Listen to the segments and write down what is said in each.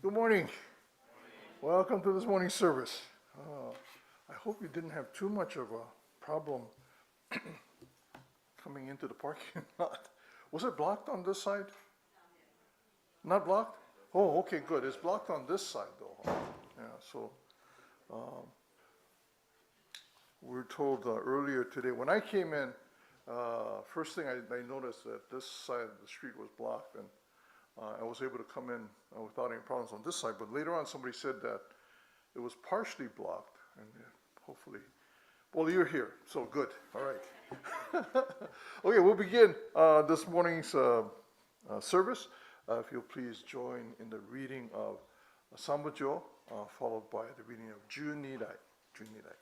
Good morning. Welcome to this morning's service. I hope you didn't have too much of a problem coming into the parking lot. Was it blocked on this side? Not blocked? Oh, okay, good. It's blocked on this side though. Yeah, so we were told earlier today, when I came in, first thing I noticed that this side of the street was blocked, and I was able to come in without any problems on this side, but later on somebody said that it was partially blocked, and hopefully, well, you're here, so good, all right. Okay, we'll begin this morning's service. If you'll please join in the reading of Sambujo, followed by the reading of Junirai. Junirai.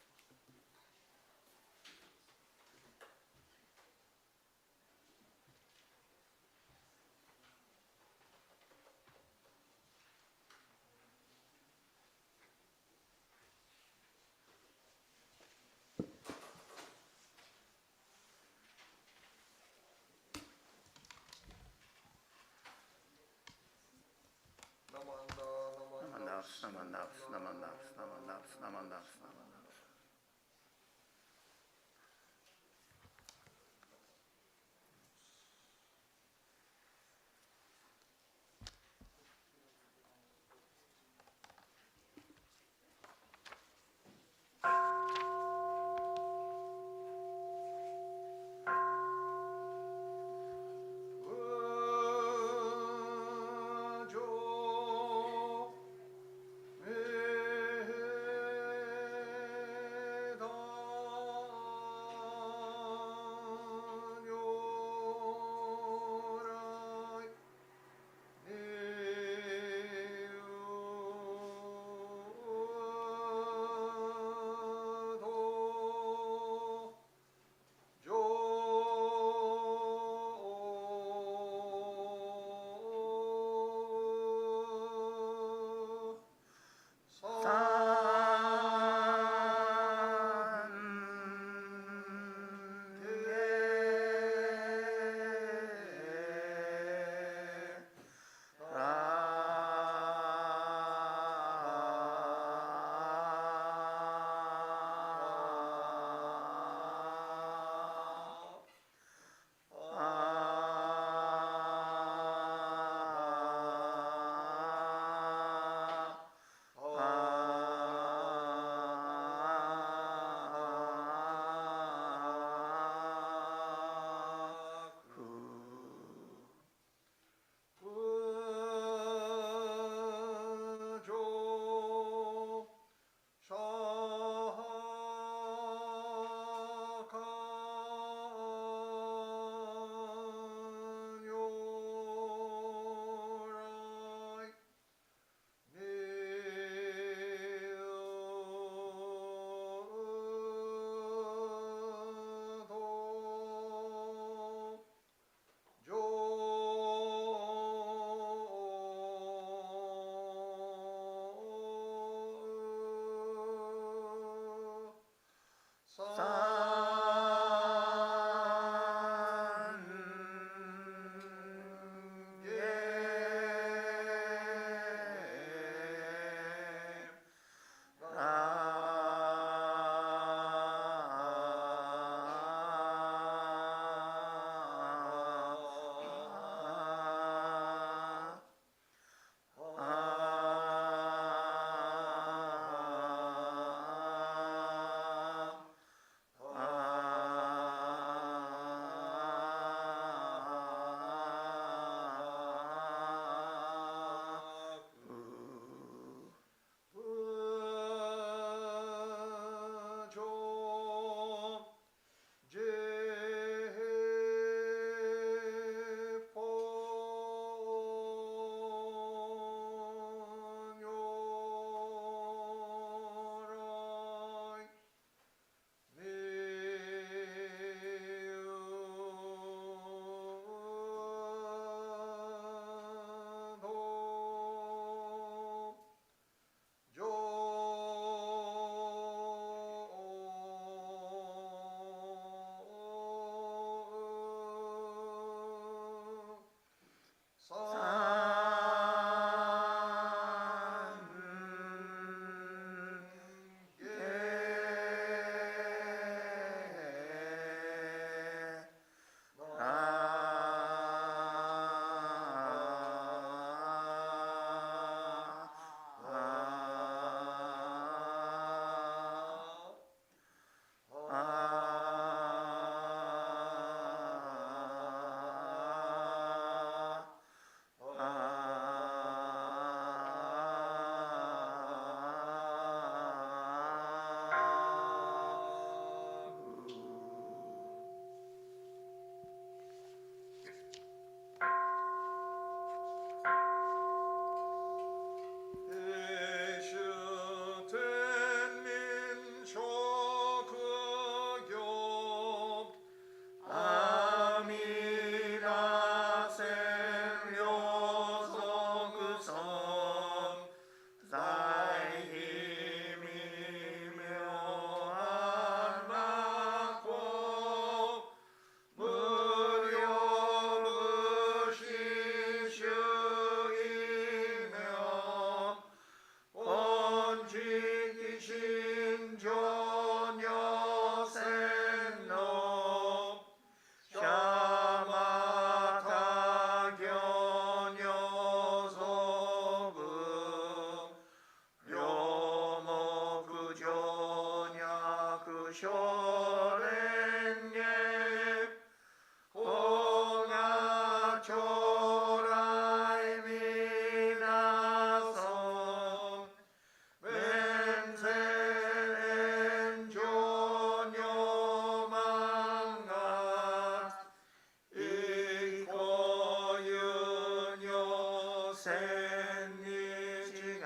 생리지가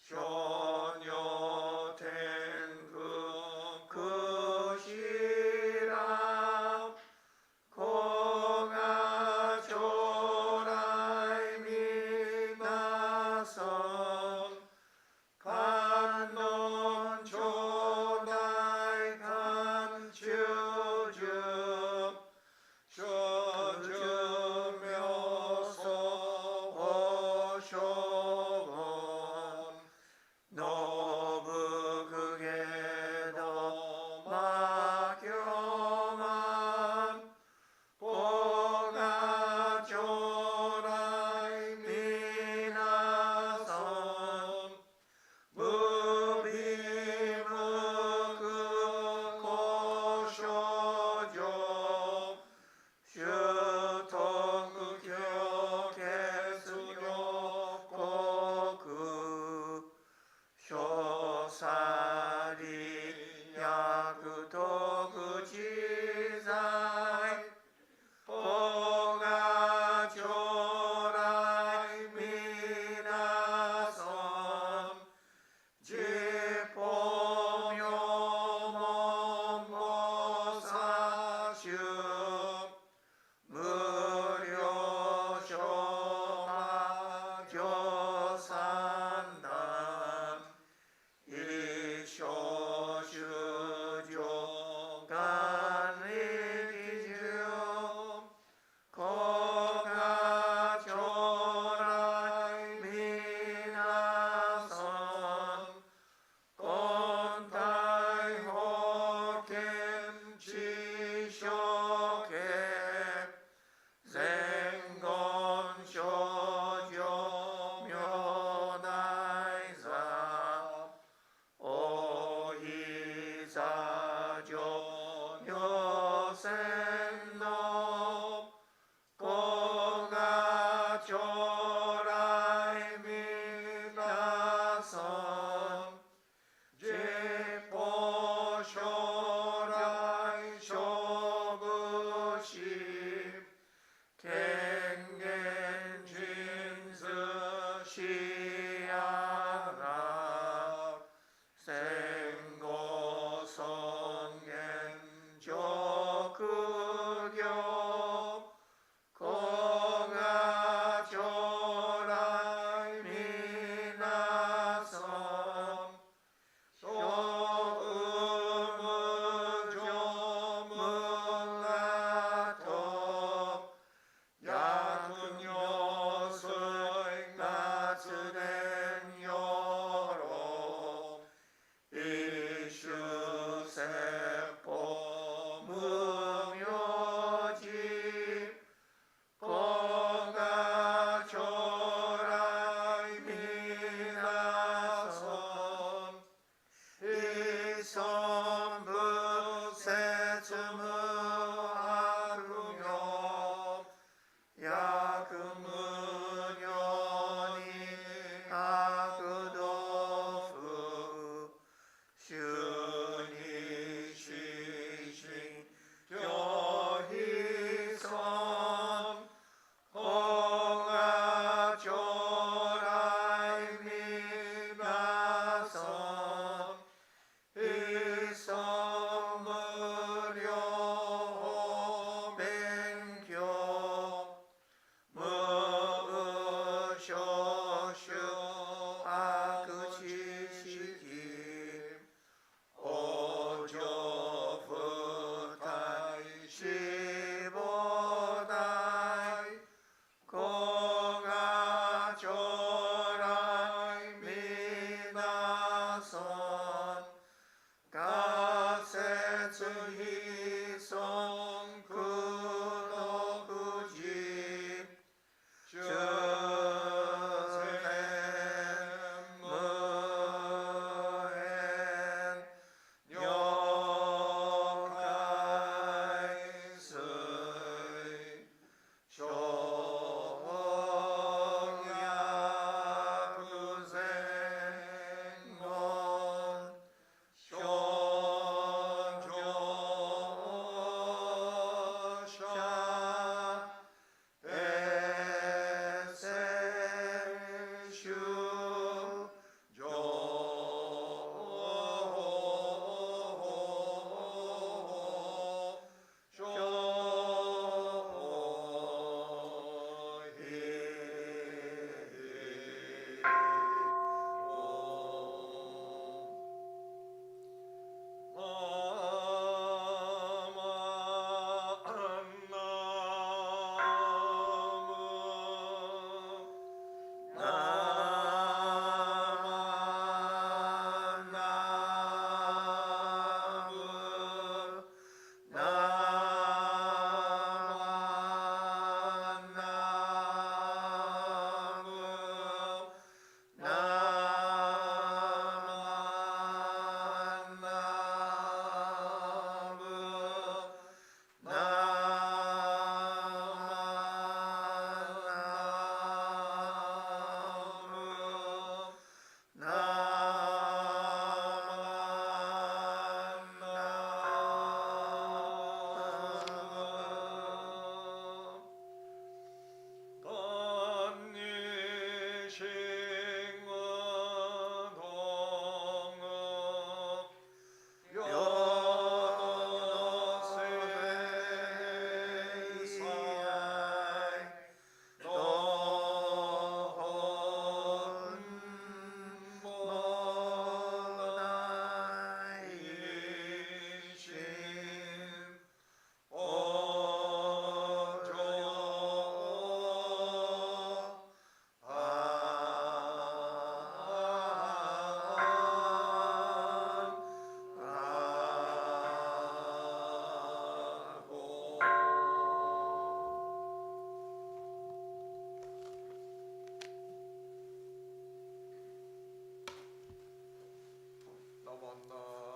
효녀된 그것이라 공아 조라이 미나서 간non 조라이 간주주 주주며서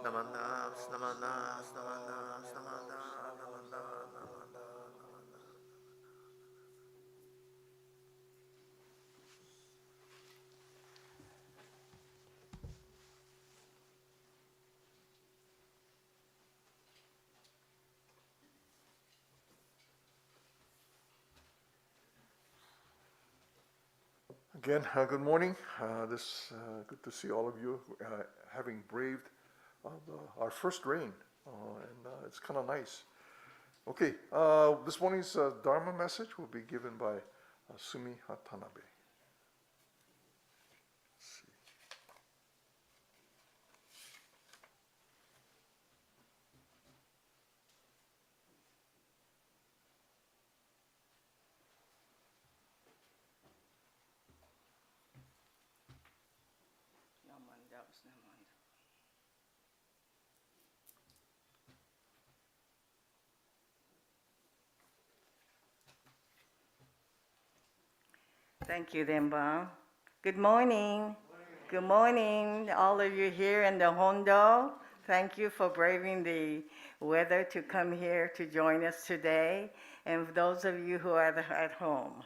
Namanda, Namanda, Namanda, Namanda, Namanda, Namanda. Again, good morning. Good to see all of you having braved our first rain, and it's kind of nice. Okay, this morning's Dharma message will be given by Sumi Tanabe. Let's see. Thank you, Rinban. Good morning. Good morning, all of you here in the Hondo. Thank you for braving the weather to come here to join us today. And for those of you who are at home,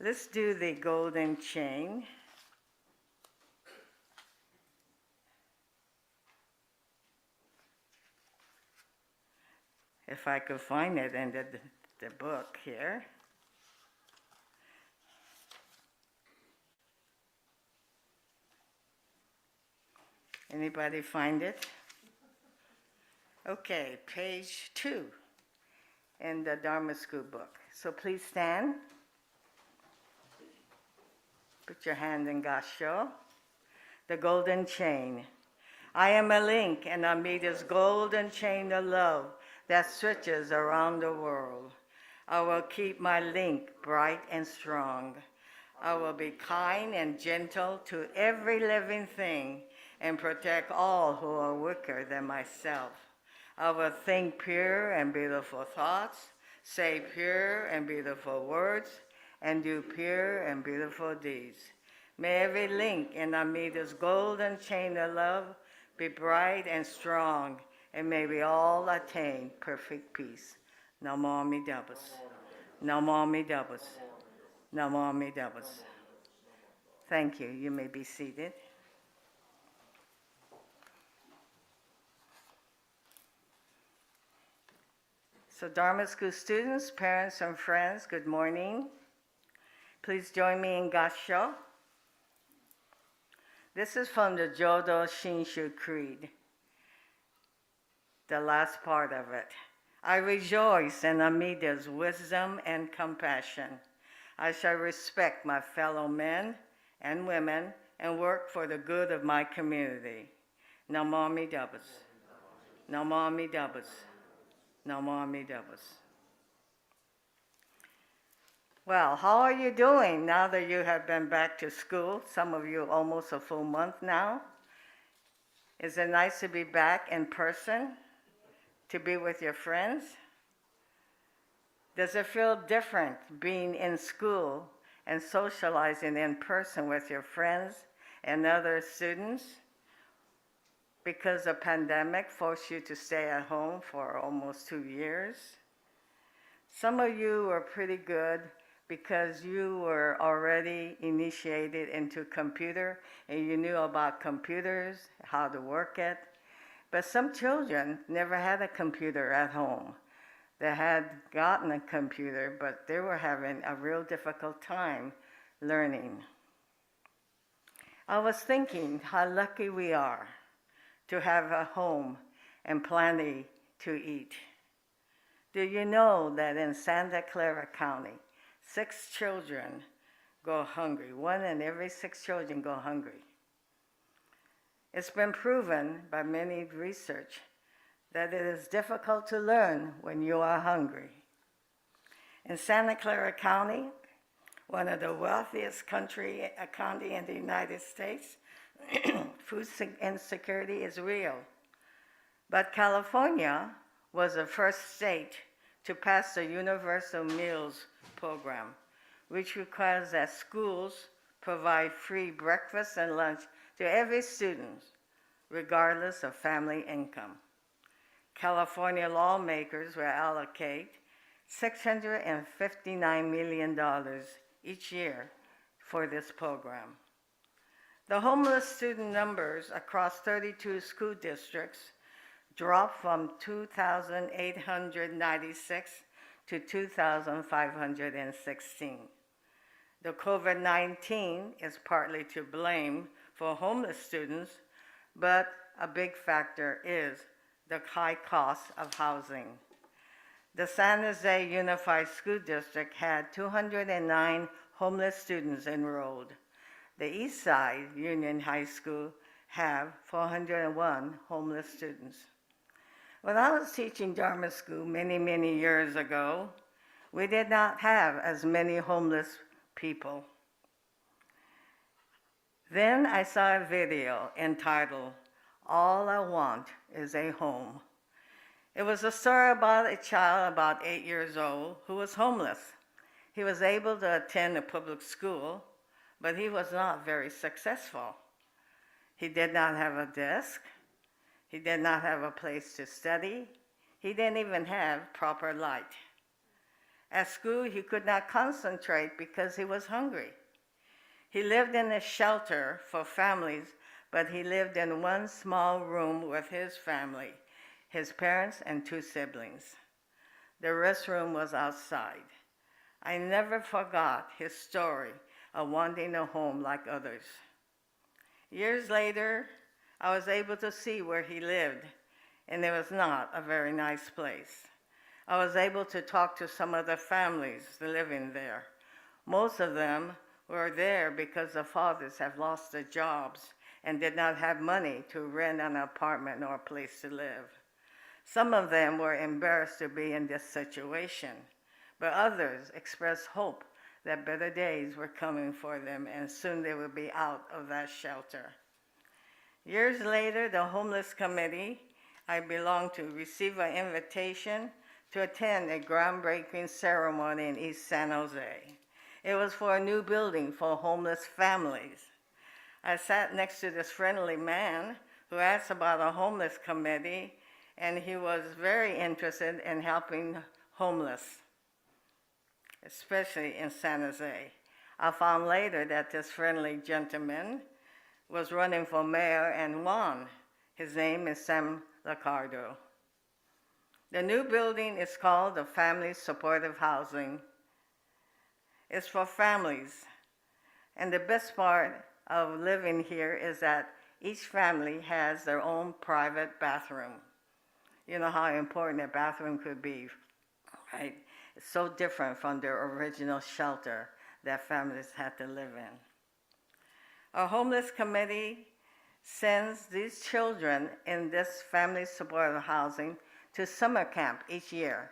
let's do the golden chain. If I could find it in the book here. Anybody find it? Okay, page 2 in the Dharma School book. So please stand. Put your hand in Gassho. The golden chain. I am a link in Amida's golden chain of love that stretches around the world. I will keep my link bright and strong. I will be kind and gentle to every living thing and protect all who are weaker than myself. I will think pure and beautiful thoughts, say pure and beautiful words, and do pure and beautiful deeds. May every link in Amida's golden chain of love be bright and strong, and may we all attain perfect peace. Namo Amidabus. Namo Amidabus. Namo Amidabus. Thank you. You may be seated. So Dharma School students, parents, and friends, good morning. Please join me in Gassho. This is from the Jodo Shinshu Creed, the last part of it. I rejoice in Amida's wisdom and compassion. I shall respect my fellow men and women and work for the good of my community. Namo Amidabus. Namo Amidabus. Namo Amidabus. Well, how are you doing now that you have been back to school? Some of you almost a full month now. Is it nice to be back in person, to be with your friends? Does it feel different being in school and socializing in person with your friends and other students? Because the pandemic forced you to stay at home for almost 2 years. Some of you were pretty good because you were already initiated into computer and you knew about computers, how to work it. But some children never had a computer at home. They had gotten a computer, but they were having a real difficult time learning. I was thinking how lucky we are to have a home and plenty to eat. Do you know that in Santa Clara County, 6 children go hungry? 1 in every 6 children go hungry. It's been proven by many research that it is difficult to learn when you are hungry. In Santa Clara County, one of the wealthiest county in the United States, food insecurity is real. But California was the first state to pass the Universal Meals Program, which requires that schools provide free breakfast and lunch to every student, regardless of family income. California lawmakers will allocate $659 million each year for this program. The homeless student numbers across 32 school districts dropped from 2,896 to 2,516. The COVID-19 is partly to blame for homeless students, but a big factor is the high cost of housing. The San Jose Unified School District had 209 homeless students enrolled. The East Side Union High School have 401 homeless students. When I was teaching Dharma school many, many years ago, we did not have as many homeless people. Then I saw a video entitled, "All I Want is a Home." It was a story about a child about 8 years old who was homeless. He was able to attend a public school, but he was not very successful. He did not have a desk. He did not have a place to study. He didn't even have proper light. At school, he could not concentrate because he was hungry. He lived in a shelter for families, but he lived in one small room with his family, his parents and 2 siblings. The restroom was outside. I never forgot his story of wanting a home like others. Years later, I was able to see where he lived, and it was not a very nice place. I was able to talk to some of the families living there. Most of them were there because the fathers have lost their jobs and did not have money to rent an apartment or a place to live. Some of them were embarrassed to be in this situation, but others expressed hope that better days were coming for them and soon they would be out of that shelter. Years later, the homeless committee I belonged to received an invitation to attend a groundbreaking ceremony in East San Jose. It was for a new building for homeless families. I sat next to this friendly man who asked about a homeless committee, and he was very interested in helping homeless, especially in San Jose. I found later that this friendly gentleman was running for mayor and won. His name is Sam Licardo. The new building is called the Family Supportive Housing. It's for families. And the best part of living here is that each family has their own private bathroom. You know how important a bathroom could be, right? It's so different from their original shelter that families had to live in. Our homeless committee sends these children in this family supportive housing to summer camp each year.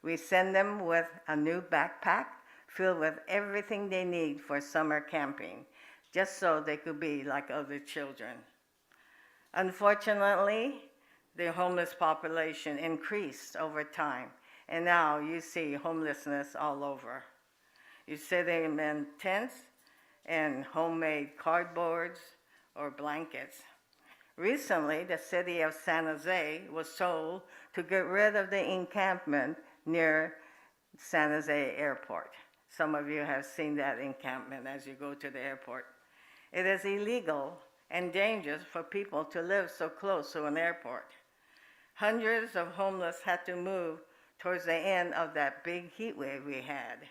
We send them with a new backpack filled with everything they need for summer camping, just so they could be like other children. Unfortunately, the homeless population increased over time, and now you see homelessness all over. You see them in tents and homemade cardboards or blankets. Recently, the city of San Jose was told to get rid of the encampment near San Jose Airport. Some of you have seen that encampment as you go to the airport. It is illegal and dangerous for people to live so close to an airport. Hundreds of homeless had to move towards the end of that big heat wave we had.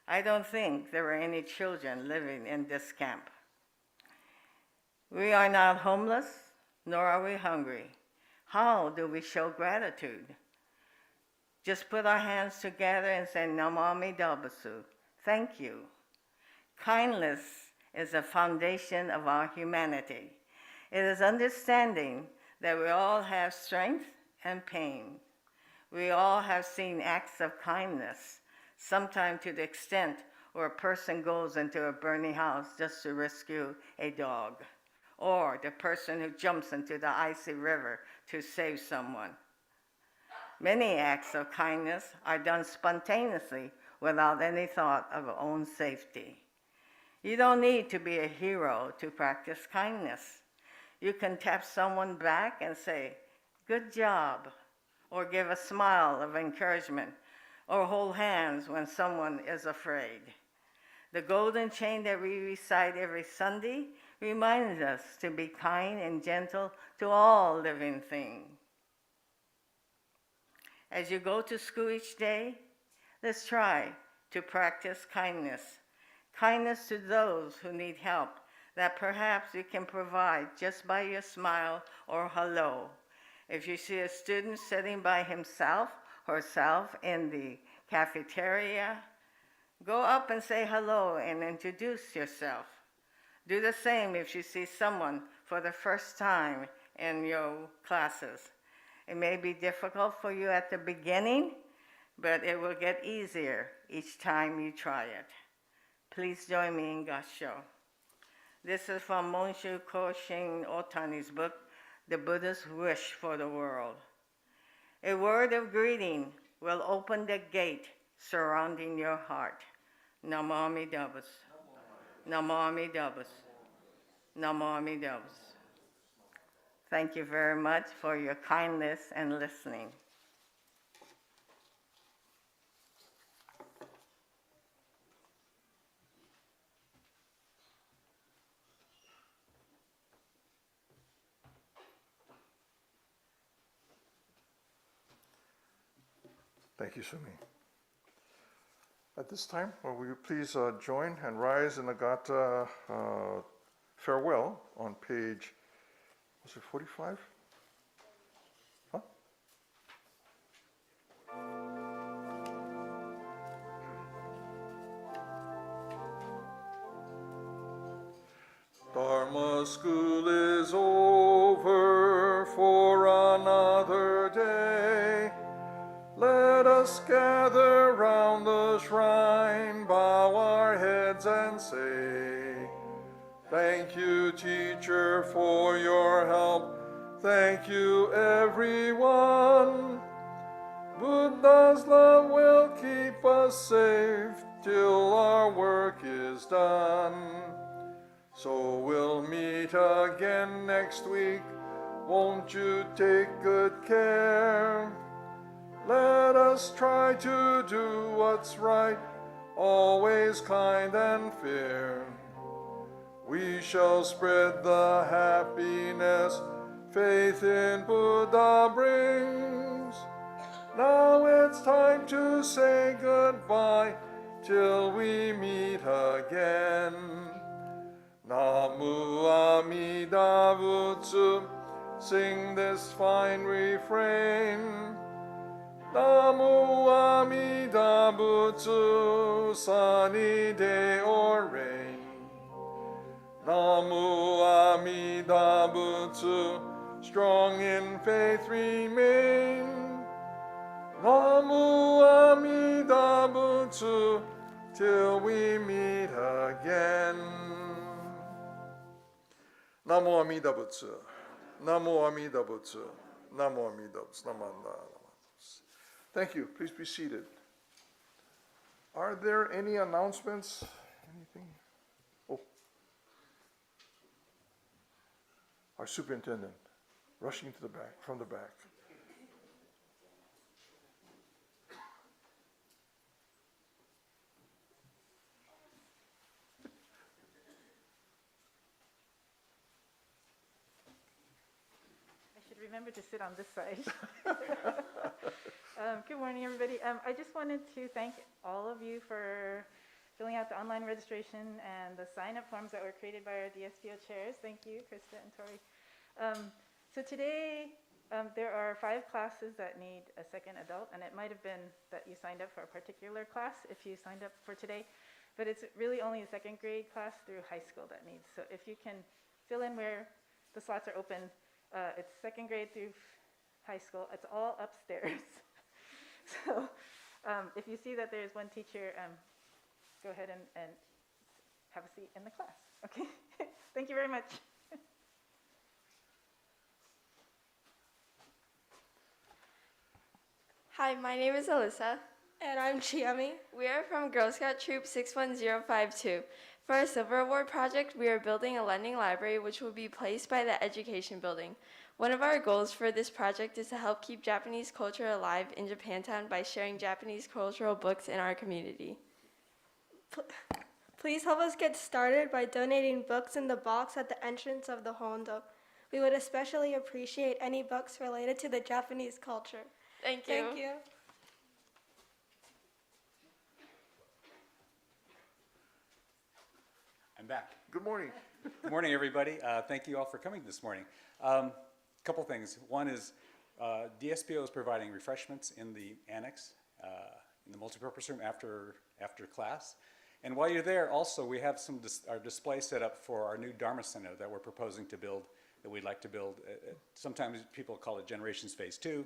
I don't think there were any children living in this camp. We are not homeless, nor are we hungry. How do we show gratitude? Just put our hands together and say, Namami Dabasu, thank you. Kindness is the foundation of our humanity. It is understanding that we all have strength and pain. We all have seen acts of kindness, sometimes to the extent where a person goes into a burning house just to rescue a dog, or the person who jumps into the icy river to save someone. Many acts of kindness are done spontaneously without any thought of our own safety. You don't need to be a hero to practice kindness. You can tap someone back and say, "Good job," or give a smile of encouragement, or hold hands when someone is afraid. The golden chain that we recite every Sunday reminds us to be kind and gentle to all living things. As you go to school each day, let's try to practice kindness. Kindness to those who need help that perhaps you can provide just by your smile or hello. If you see a student sitting by himself or herself in the cafeteria, go up and say hello and introduce yourself. Do the same if you see someone for the first time in your classes. It may be difficult for you at the beginning, but it will get easier each time you try it. Please join me in Gassho. This is from Monshu Koshin Otani's book, The Buddha's Wish for the World. A word of greeting will open the gate surrounding your heart. Namo Amida Butsu. Namo Amida Butsu. Namo Amida Butsu. Thank you very much for your kindness and listening. Thank you, Sumi. At this time, will you please join and rise in the Gatha farewell on page, was it 45? Huh? Dharma school is over for another day. Let us gather round the shrine, bow our heads and say, thank you, teacher, for your help. Thank you, everyone. Buddha's love will keep us safe till our work is done. So we'll meet again next week. Won't you take good care? Let us try to do what's right, always kind and fair. We shall spread the happiness faith in Buddha brings. Now it's time to say goodbye till we meet again. Namu Amida Butsu, sing this fine refrain. Namu Amida Butsu, sunny day or rain. Namu Amida Butsu, strong in faith remain. Namu Amida Butsu, till we meet again. Namu Amida Butsu, Namu Amida Butsu, Namu Amida Butsu, Namanda. Thank you. Please be seated. Are there any announcements? Anything? Oh. Our superintendent rushing to the back, from the back. I should remember to sit on this side. Good morning, everybody. I just wanted to thank all of you for filling out the online registration and the sign-up forms that were created by our DSPO chairs. Thank you, Krista and Tori. So today, there are 5 classes that need a second adult, and it might have been that you signed up for a particular class if you signed up for today, but it's really only a 2nd grade class through high school that needs. So if you can fill in where the slots are open, it's 2nd grade through high school. It's all upstairs. So if you see that there's one teacher, go ahead and have a seat in the class. Okay? Thank you very much. Hi, my name is Alyssa. And I'm Chiami. We are from Girl Scout Troop 61052. For our Silver Award project, we are building a lending library which will be placed by the Education Building. One of our goals for this project is to help keep Japanese culture alive in Japantown by sharing Japanese cultural books in our community. Please help us get started by donating books in the box at the entrance of the Hondo. We would especially appreciate any books related to the Japanese culture. Thank you. Thank you. I'm back. Good morning. Good morning, everybody. Thank you all for coming this morning. Couple things. One is DSPO is providing refreshments in the annex, in the multipurpose room after class. And while you're there, also, we have our display set up for our new Dharma Center that we're proposing to build, that we'd like to build. Sometimes people call it Generations Phase 2.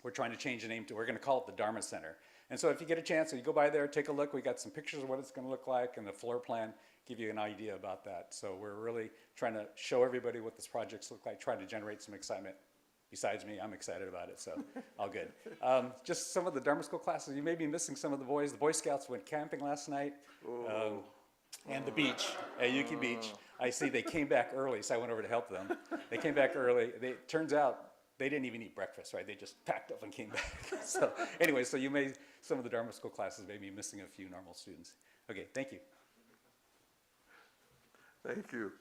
We're trying to change the name we're going to call it the Dharma Center. And so if you get a chance, you go by there, take a look. We got some pictures of what it's going to look like and the floor plan, give you an idea about that. So we're really trying to show everybody what this projects look like, try to generate some excitement. Besides me, I'm excited about it, so all good. Just some of the Dharma School classes, you may be missing some of the boys. The Boy Scouts went camping last night, and the beach, at Yuki Beach. I see they came back early, so I went over to help them. They came back early. Turns out they didn't even eat breakfast, right? They just packed up and came back. So anyway, so some of the Dharma School classes may be missing a few normal students. Okay, thank you. Thank you.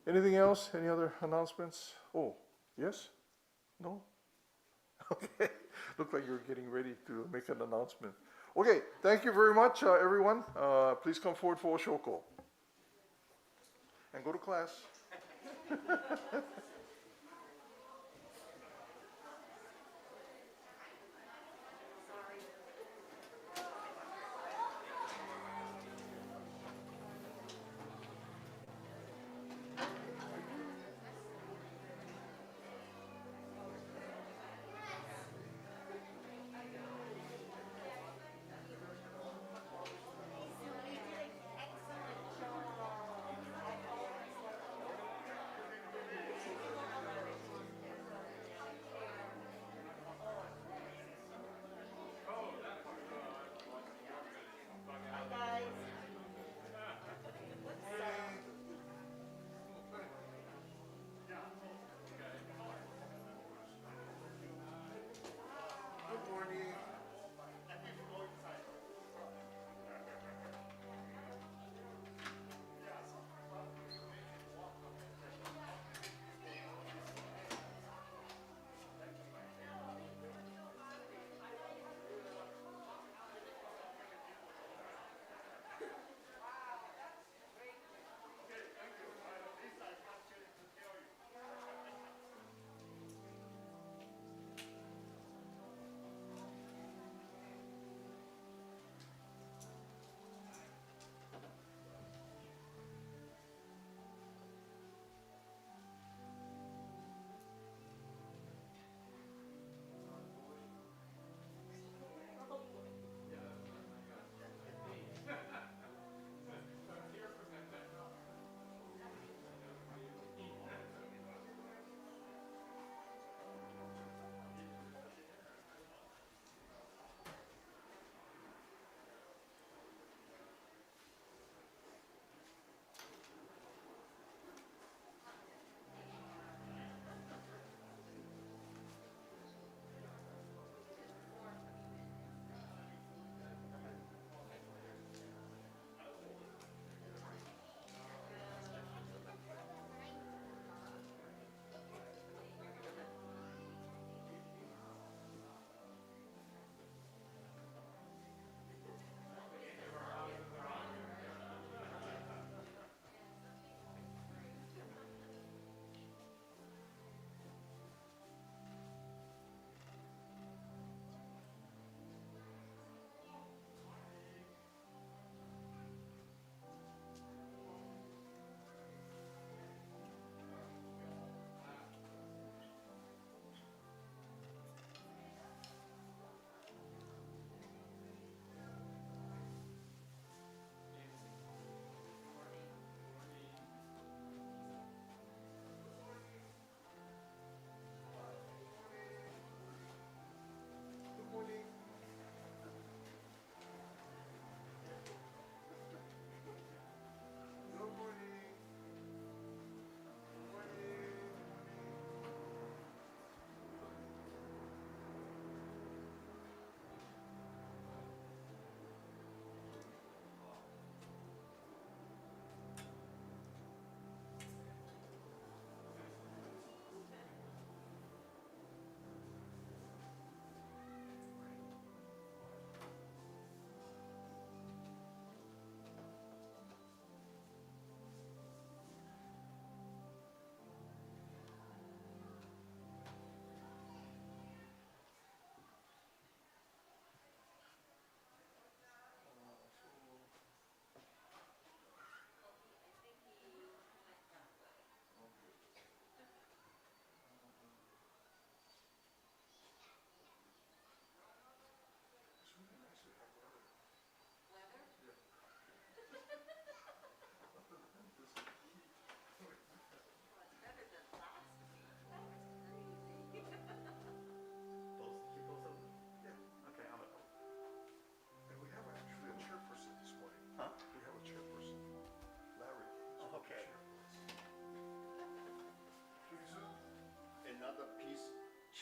Anything else? Any other announcements? Oh, yes? No? Okay. Looked like you're getting ready to make an announcement. Okay, thank you very much, everyone. Please come forward for Oshoko. And go to class.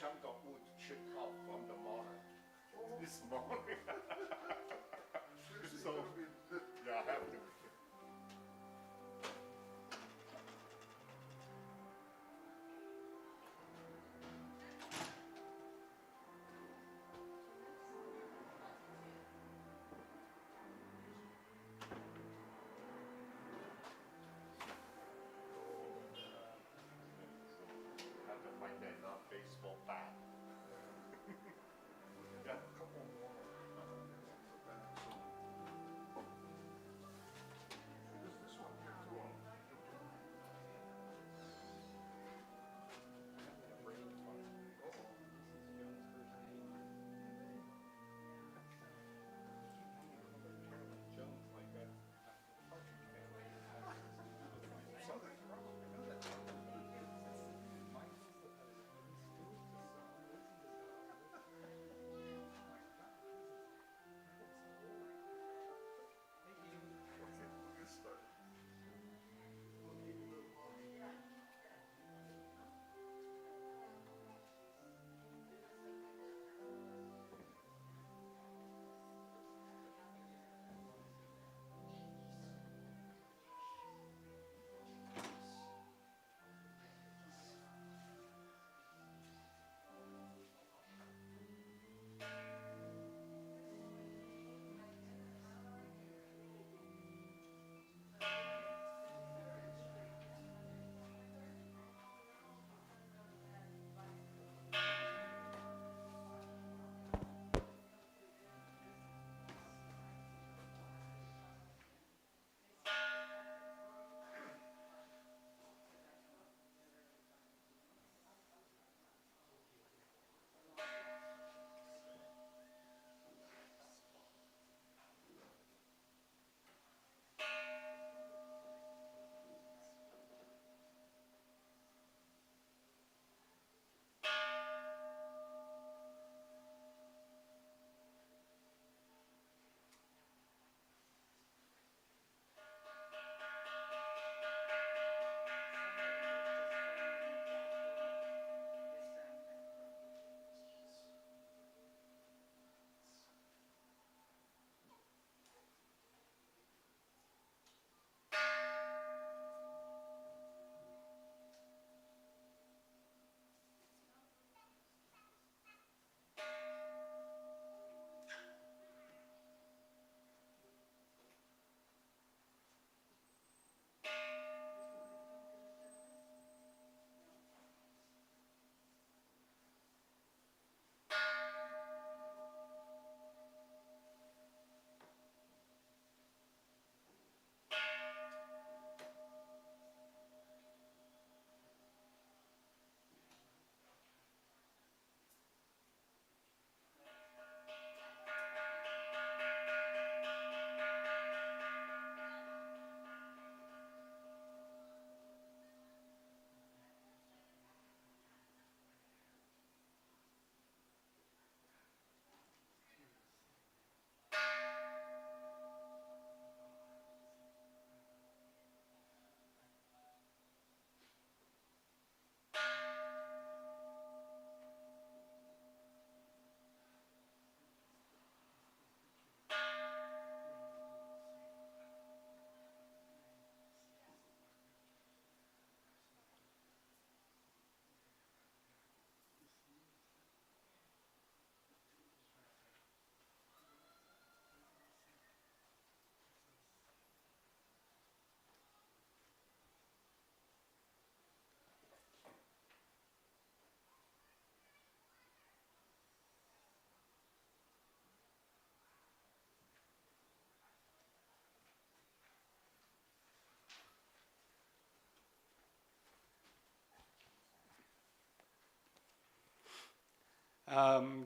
chunk of wood chipped off from the mortar this morning. So, yeah, I have to. Have to find that baseball bat. Yeah, a couple more. This one here too. Okay, we'll get started.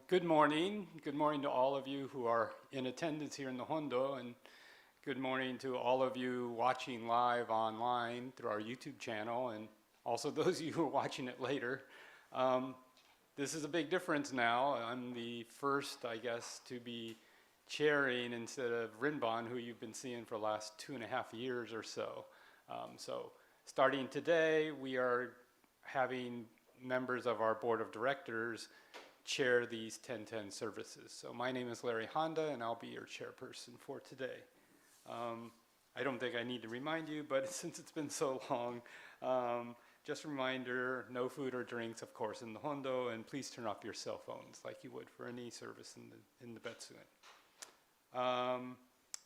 Good morning. Good morning to all of you who are in attendance here in the Hondo, and good morning to all of you watching live online through our YouTube channel, and also those of you who are watching it later. This is a big difference now. I'm the first, I guess, to be chairing instead of Rinban, who you've been seeing for the last 2.5 years or so. So starting today, we are having members of our board of directors chair these 1010 services. So my name is Larry Honda, and I'll be your chairperson for today. I don't think I need to remind you, but since it's been so long, just a reminder, no food or drinks, of course, in the Hondo, and please turn off your cell phones like you would for any service in the Betsuin.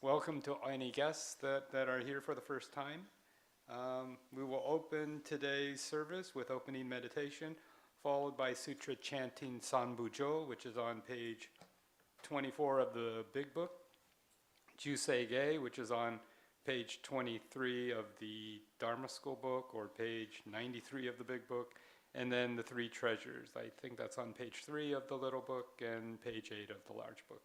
Welcome to any guests that are here for the first time. We will open today's service with opening meditation, followed by sutra chanting Sambujo, which is on page 24 of the big book, Juseige, which is on page 23 of the Dharma school book, or page 93 of the big book, and then the three treasures. I think that's on page 3 of the little book and page 8 of the large book.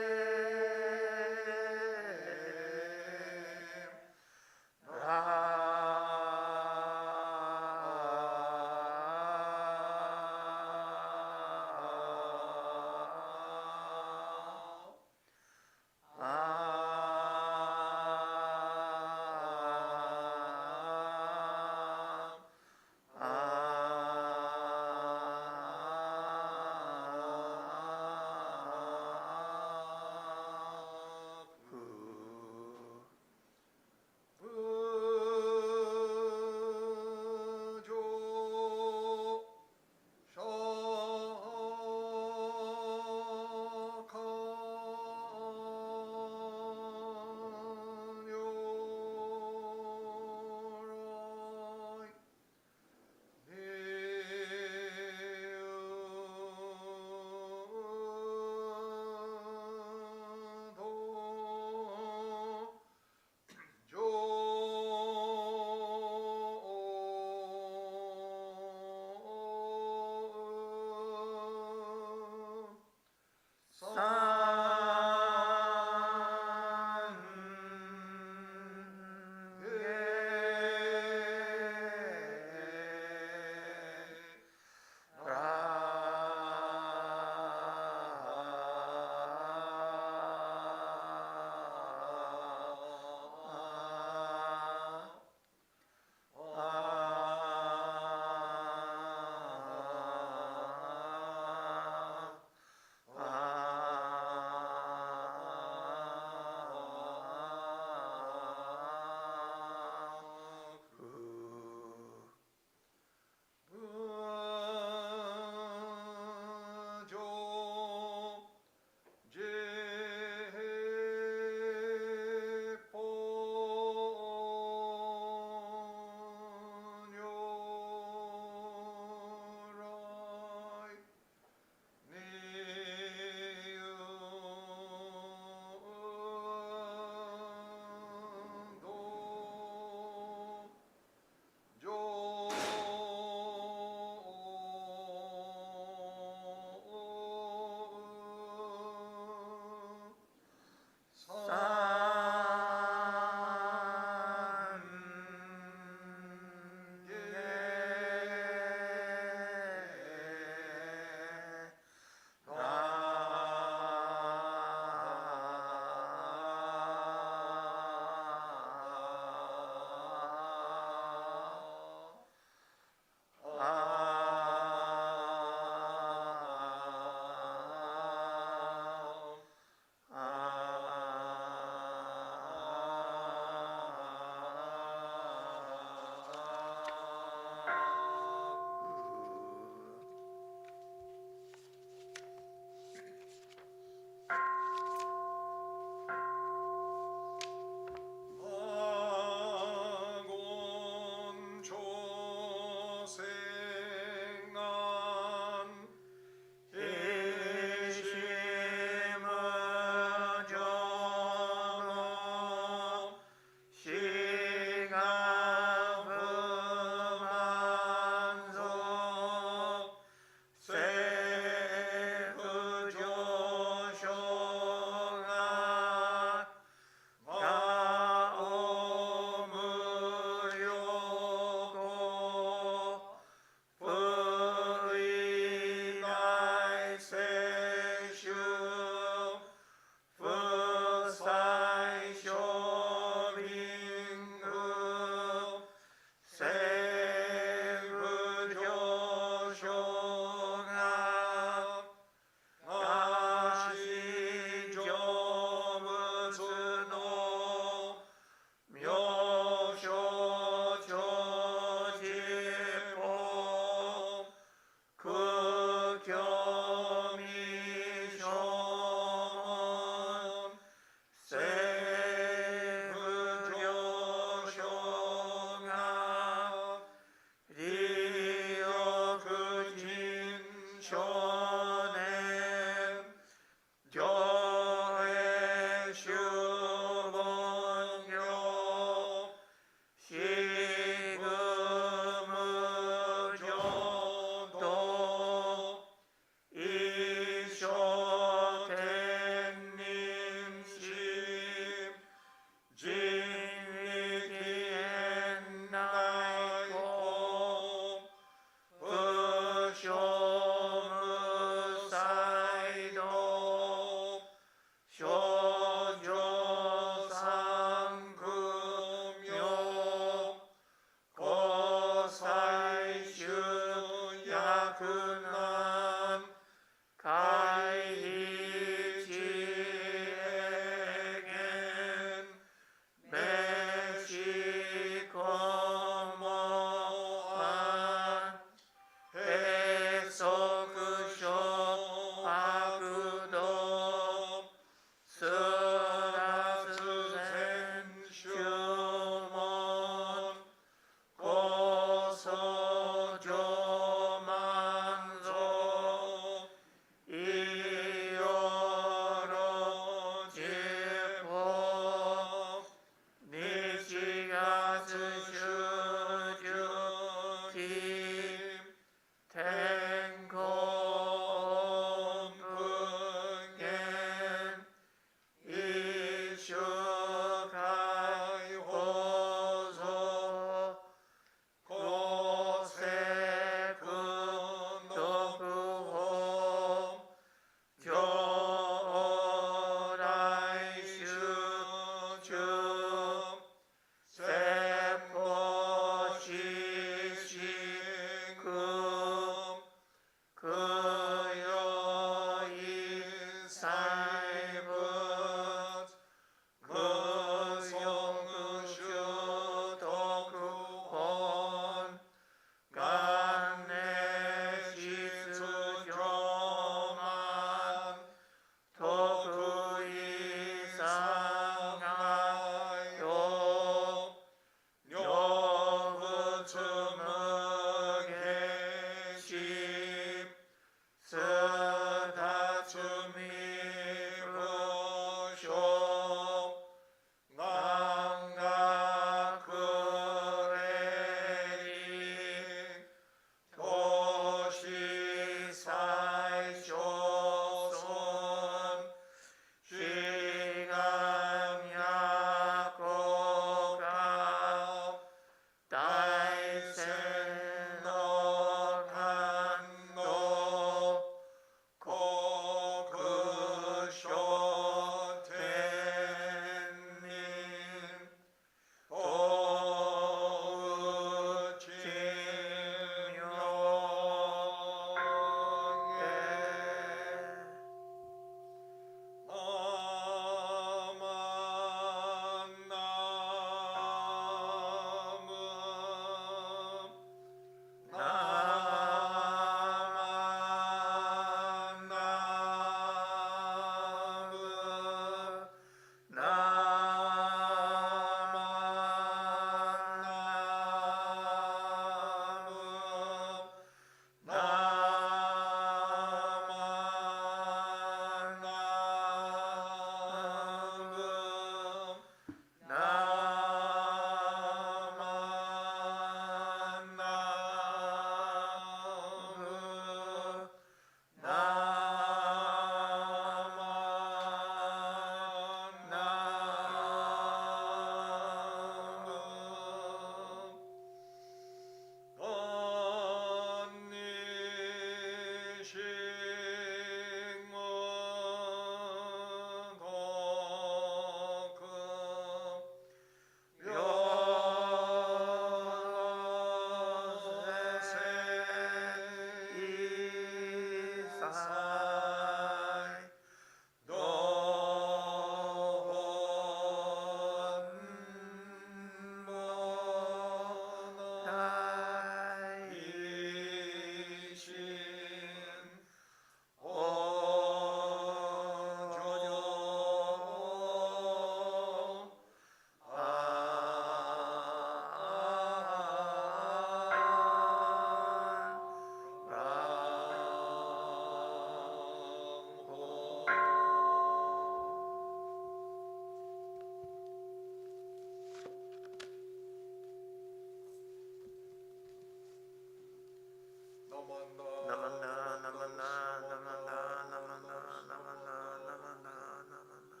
Namanda, namanda, namanda, namanda, namanda, namanda, namanda.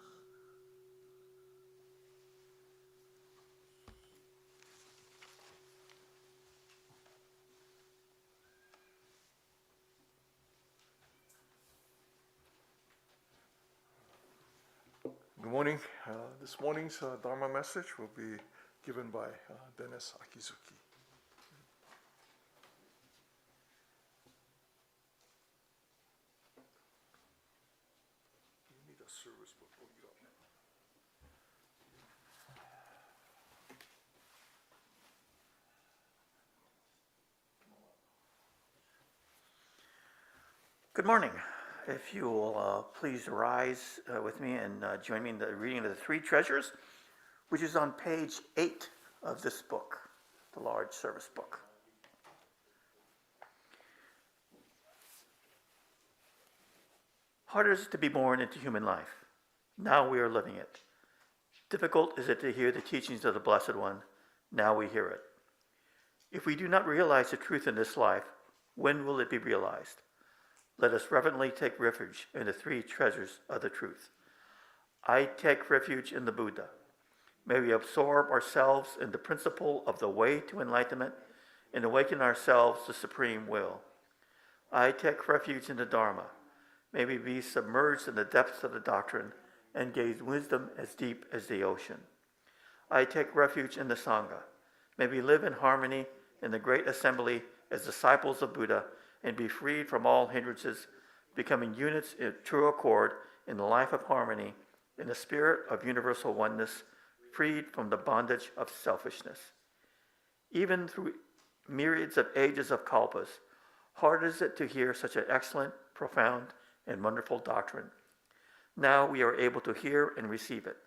Good morning. This morning's Dharma message will be given by Dennis Akizuki. You need a service book. Oh, you don't. Good morning. If you will please rise with me and join me in the reading of the Three Treasures, which is on page 8 of this book, the large service book. Hard is it to be born into human life. Now we are living it. Difficult is it to hear the teachings of the Blessed One. Now we hear it. If we do not realize the truth in this life, when will it be realized? Let us reverently take refuge in the three treasures of the truth. I take refuge in the Buddha. May we absorb ourselves in the principle of the way to enlightenment and awaken ourselves to supreme will. I take refuge in the Dharma. May we be submerged in the depths of the doctrine and gain wisdom as deep as the ocean. I take refuge in the Sangha. May we live in harmony in the great assembly as disciples of Buddha and be freed from all hindrances, becoming units in true accord in the life of harmony, in the spirit of universal oneness, freed from the bondage of selfishness. Even through myriads of ages of kalpas, hard is it to hear such an excellent, profound, and wonderful doctrine. Now we are able to hear and receive it.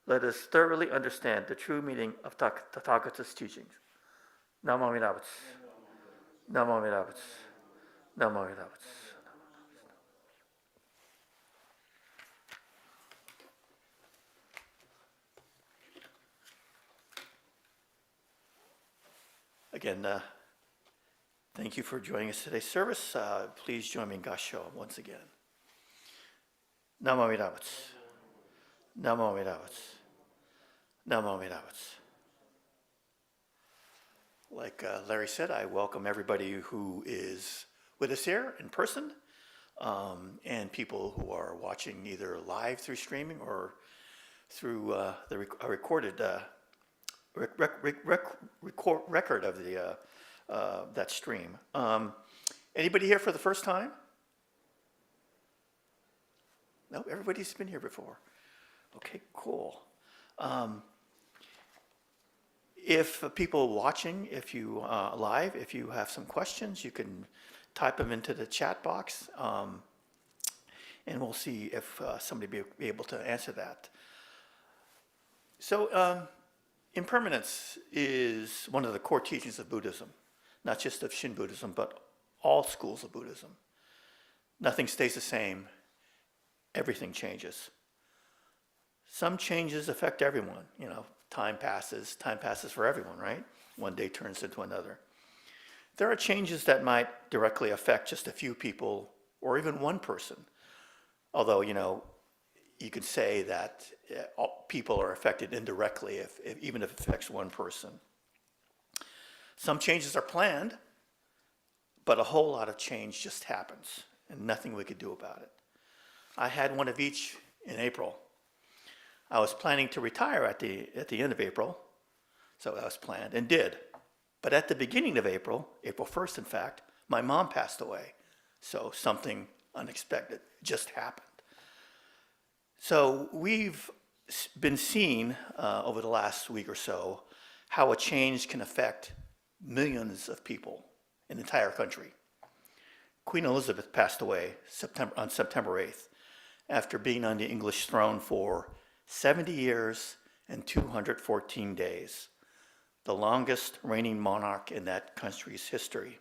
Let us thoroughly understand the true meaning of Tathagata's teachings. Namo Amida Butsu. Namo Amida Butsu. Namo Amida Butsu. Again, thank you for joining us today's service. Please join me in Gassho once again. Namo Amida Butsu. Namo Amida Butsu. Namo Amida Butsu. Like Larry said, I welcome everybody who is with us here in person, and people who are watching either live through streaming or through the recorded record of the that stream. Anybody here for the first time? No, everybody's been here before. Okay, cool. If people watching, if you live, if you have some questions, you can type them into the chat box, and we'll see if somebody be able to answer that. So, impermanence is one of the core teachings of Buddhism, not just of Shin Buddhism, but all schools of Buddhism. Nothing stays the same. Everything changes. Some changes affect everyone. You know, time passes for everyone, right? One day turns into another. There are changes that might directly affect just a few people or even one person. Although, you know, you could say that all people are affected indirectly even if it affects one person. Some changes are planned, but a whole lot of change just happens and nothing we could do about it. I had one of each in April. I was planning to retire at the end of April, so that was planned and did. But at the beginning of April 1st in fact, my mom passed away. So something unexpected just happened. So we've been seeing over the last week or so how a change can affect millions of people in the entire country. Queen Elizabeth passed away on September 8th after being on the English throne for 70 years and 214 days, the longest reigning monarch in that country's history.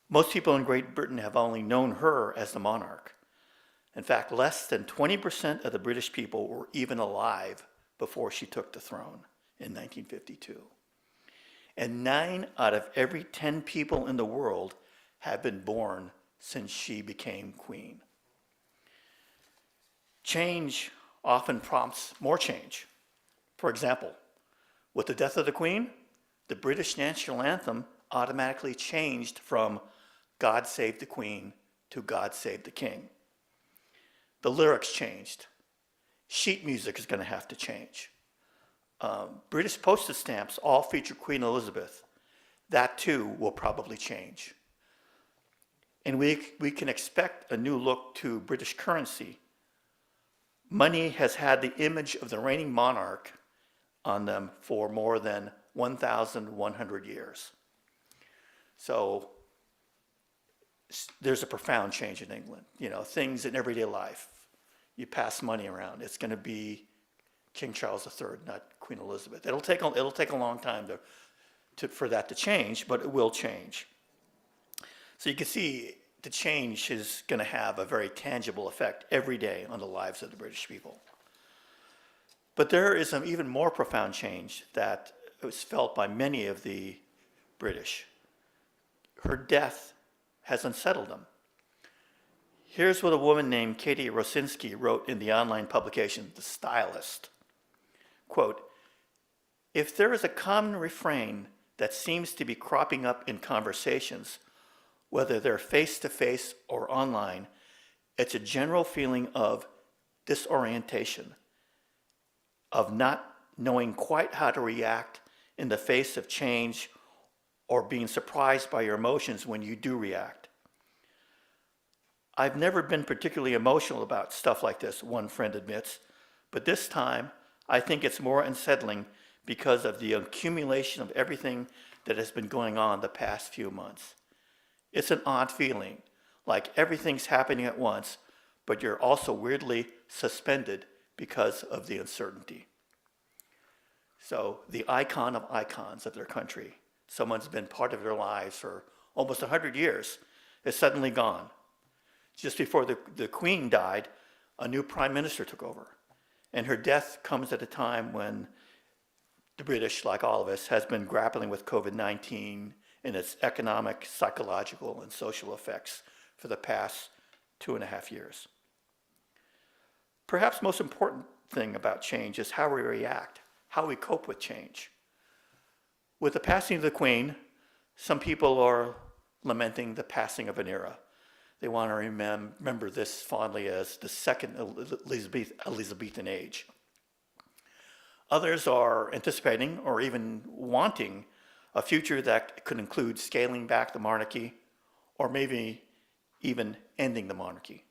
Most people in Great Britain have only known her as the monarch. In fact, less than 20% of the British people were even alive before she took the throne in 1952. and 9 out of every 10 people in the world have been born since she became queen. Change often prompts more change. For example, with the death of the Queen, the British national anthem automatically changed from God Save the Queen to God Save the King. The lyrics changed. Sheet music is going to have to change. British postage stamps all feature Queen Elizabeth. That too will probably change. And we can expect a new look to British currency. Money has had the image of the reigning monarch on them for more than 1,100 years. So there's a profound change in England. You know, things in everyday life. You pass money around. It's going to be King Charles III, not Queen Elizabeth. It'll take a long time for that to change, but it will change. So you can see the change is going to have a very tangible effect every day on the lives of the British people. But there is an even more profound change that was felt by many of the British. Her death has unsettled them. Here's what a woman named Katie Rosinski wrote in the online publication, The Stylist. Quote, "If there is a common refrain that seems to be cropping up in conversations, whether they're face-to-face or online, it's a general feeling of disorientation, of not knowing quite how to react in the face of change or being surprised by your emotions when you do react. I've never been particularly emotional about stuff like this," one friend admits, "but this time I think it's more unsettling because of the accumulation of everything that has been going on the past few months. It's an odd feeling, like everything's happening at once, but you're also weirdly suspended because of the uncertainty." So the icon of icons of their country, someone's been part of their lives for almost 100 years, is suddenly gone. Just before the Queen died, a new prime minister took over. And her death comes at a time when the British, like all of us, has been grappling with COVID-19 and its economic, psychological, and social effects for the past 2.5 years. Perhaps most important thing about change is how we react, how we cope with change. With the passing of the Queen, some people are lamenting the passing of an era. They want to remember this fondly as the second Elizabethan age. Others are anticipating or even wanting a future that could include scaling back the monarchy or maybe even ending the monarchy.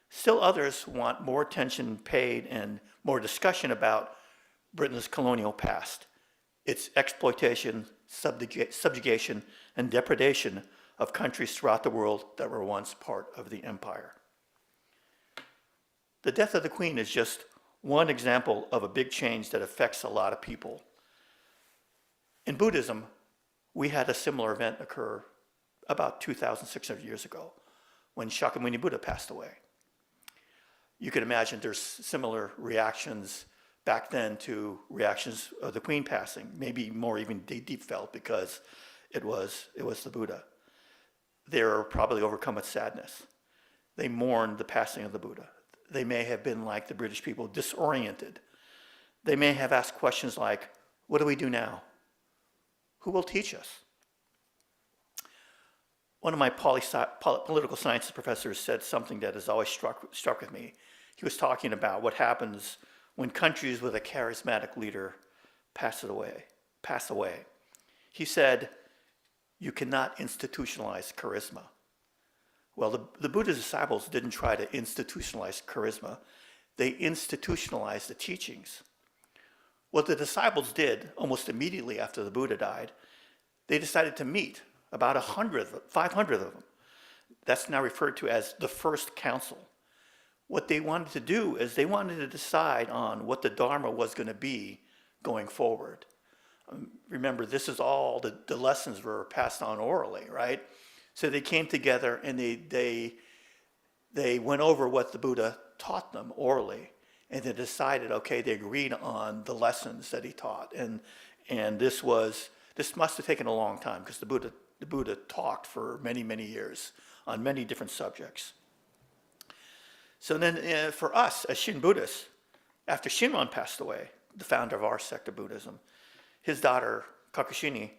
Still others want more attention paid and more discussion about Britain's colonial past, its exploitation, subjugation, and depredation of countries throughout the world that were once part of the empire. The death of the Queen is just one example of a big change that affects a lot of people. In Buddhism, we had a similar event occur about 2,600 years ago when Shakyamuni Buddha passed away. You can imagine there's similar reactions back then to reactions of the Queen passing, maybe more even deep felt because it was the Buddha. They were probably overcome with sadness. They mourned the passing of the Buddha. They may have been like the British people, disoriented. They may have asked questions like, what do we do now? Who will teach us? One of my political sciences professors said something that has always struck with me. He was talking about what happens when countries with a charismatic leader pass away. He said, you cannot institutionalize charisma. Well, the Buddha's disciples didn't try to institutionalize charisma. They institutionalized the teachings. What the disciples did almost immediately after the Buddha died, they decided to meet, about 500 of them. That's now referred to as the first council. What they wanted to do is they wanted to decide on what the Dharma was going to be going forward. Remember, this is all the lessons were passed on orally, right? So they came together and they went over what the Buddha taught them orally, and they decided, okay, they agreed on the lessons that he taught, and this was This must have taken a long time because the Buddha talked for many, many years on many different subjects. So then for us as Shin Buddhists, after Shinran passed away, the founder of our sect of Buddhism, his daughter Kakushini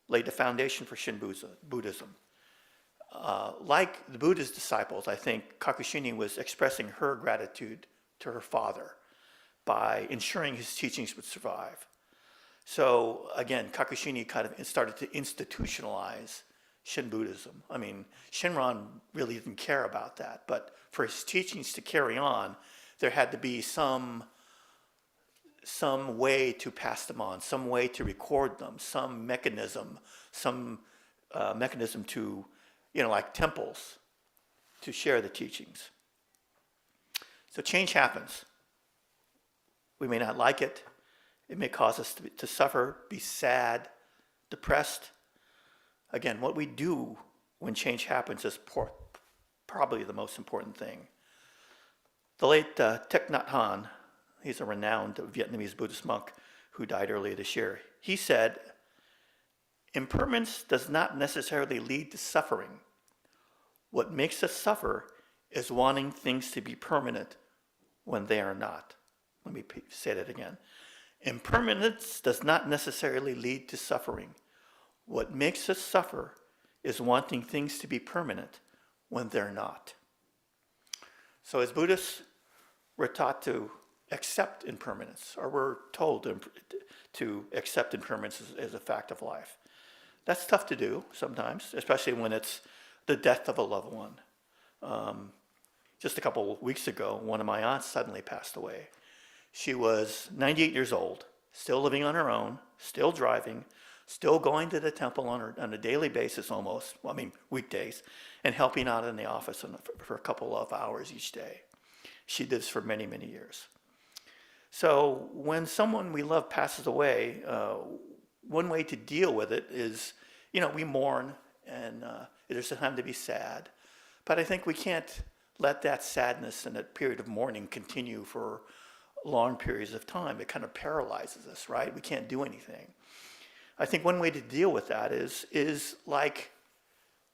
laid the foundation for Shin Buddhism. Like the Buddha's disciples, I think Kakushini was expressing her gratitude to her father by ensuring his teachings would survive. So again, Kakushini kind of started to institutionalize Shin Buddhism. I mean, Shinran really didn't care about that, but for his teachings to carry on, there had to be some way to pass them on, some way to record them, some mechanism to, like temples, to share the teachings. So change happens. We may not like it. It may cause us to suffer, be sad, depressed. Again, what we do when change happens is probably the most important thing. The late Thich Nhat Hanh, he's a renowned Vietnamese Buddhist monk who died earlier this year. He said, "Impermanence does not necessarily lead to suffering. What makes us suffer is wanting things to be permanent when they are not." Let me say that again. Impermanence does not necessarily lead to suffering. What makes us suffer is wanting things to be permanent when they're not. So as Buddhists, we're taught to accept impermanence, or we're told to accept impermanence as a fact of life. That's tough to do sometimes, especially when it's the death of a loved one. Just a couple of weeks ago, one of my aunts suddenly passed away. She was 98 years old, still living on her own, still driving, still going to the temple on a daily basis almost, weekdays, and helping out in the office for a couple of hours each day. She did this for many, many years. So when someone we love passes away, one way to deal with it is, we mourn, and there's a time to be sad. But I think we can't let that sadness and that period of mourning continue for long periods of time. It kind of paralyzes us, right? We can't do anything. I think one way to deal with that is like